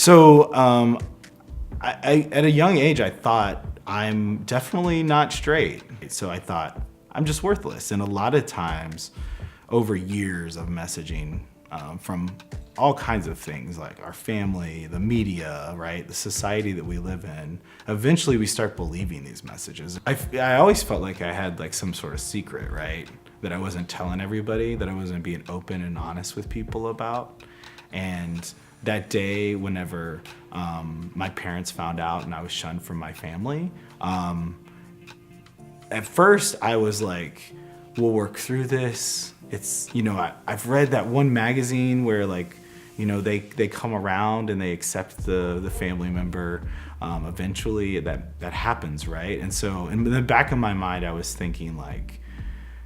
So at a young age, I thought I'm definitely not straight. So I thought I'm just worthless. And a lot of times over years of messaging from all kinds of things like our family, the media, right? The society that we live in, eventually we start believing these messages. I always felt like I had like some sort of secret, right? That I wasn't telling everybody, that I wasn't being open and honest with people about. And that day, whenever my parents found out and I was shunned from my family, at first I was like, we'll work through this. It's, I've read that one magazine where like, they come around and they accept the family member eventually. That happens, right? And so in the back of my mind, I was thinking like,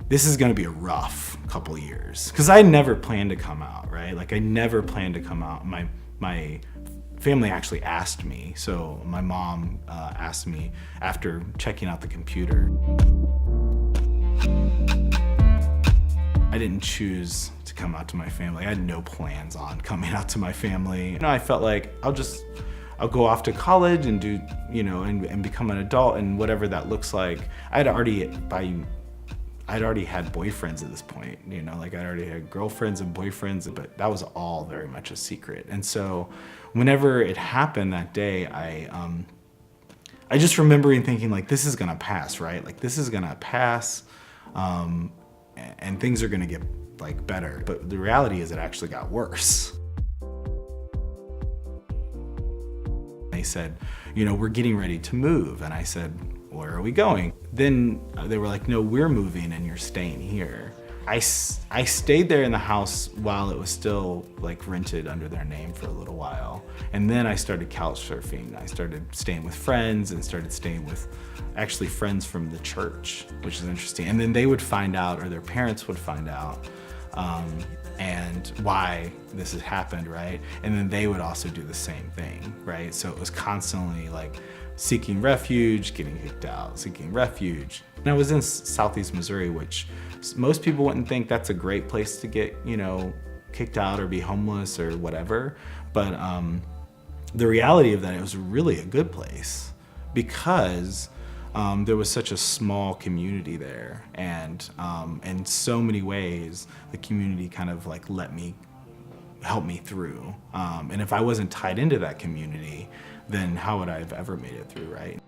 this is gonna be a rough couple of years. Cause I never planned to come out, right? Like I never planned to come out. My family actually asked me. So my mom asked me after checking out the computer. I didn't choose to come out to my family. I had no plans on coming out to my family. I felt like I'll go off to college and do, and become an adult and whatever that looks like. I'd already had boyfriends at this point, like I'd already had girlfriends and boyfriends, but that was all very much a secret. And so whenever it happened that day, I just remembering thinking like, this is gonna pass, right? Like this is gonna pass and things are gonna get like better. But the reality is it actually got worse. They said, we're getting ready to move. And I said, where are we going? Then they were like, no, we're moving and you're staying here. I stayed there in the house while it was still like rented under their name for a little while. And then I started couch surfing. I started staying with friends and started staying with actually friends from the church, which is interesting. And then they would find out, or their parents would find out, and why this has happened, right? And then they would also do the same thing, right? So it was constantly like seeking refuge, getting kicked out, seeking refuge. And I was in Southeast Missouri, which most people wouldn't think that's a great place to get, kicked out or be homeless or whatever. But the reality of that, it was really a good place because there was such a small community there. And in so many ways, the community kind of like help me through. And if I wasn't tied into that community, then how would I have ever made it through, right?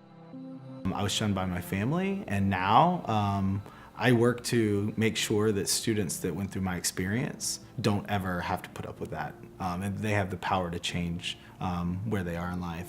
I was shunned by my family, and now I work to make sure that students that went through my experience don't ever have to put up with that. And they have the power to change where they are in life.